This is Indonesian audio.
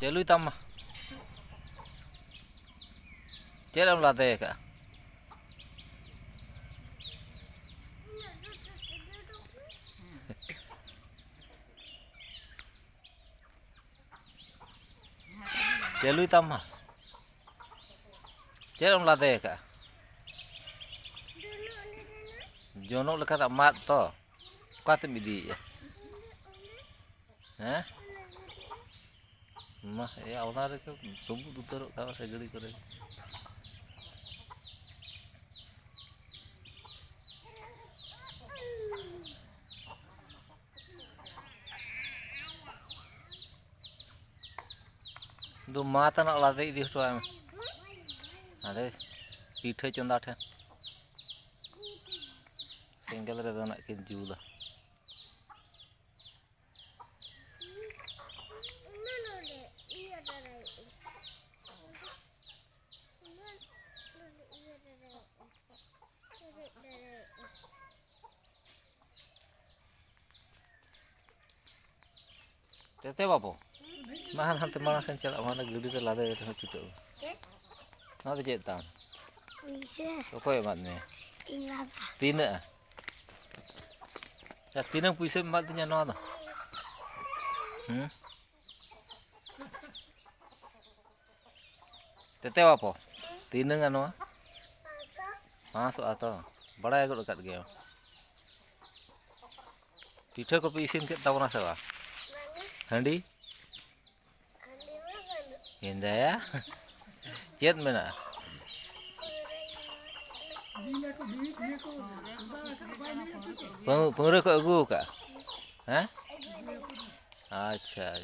Celui tam. Celam late ka. Celui tam. Celam late ka. Jonok lekat tak mat to. Kuat midi ya. Hah? Mah ya Allah rek tumbuh tutur kawa segeli kore. Do mata nak late di to am. Ade pithai chonda the. Single re nak kin jula. Tete bapo. Mahan hantu mana sen celak mana gede tu lada itu cucu. Nanti cetan. Bisa. Kau yang mana? Ingat. Tina. Ya tina puisi matnya nona. Tete bapo. Tina ngano? Masuk atau? Bada ikut dekat game. Pita kopi isin ke tahu nasa ba? Handi? Indah ya. Cet mana? Penguruh kok aku kak? Hah? Acha.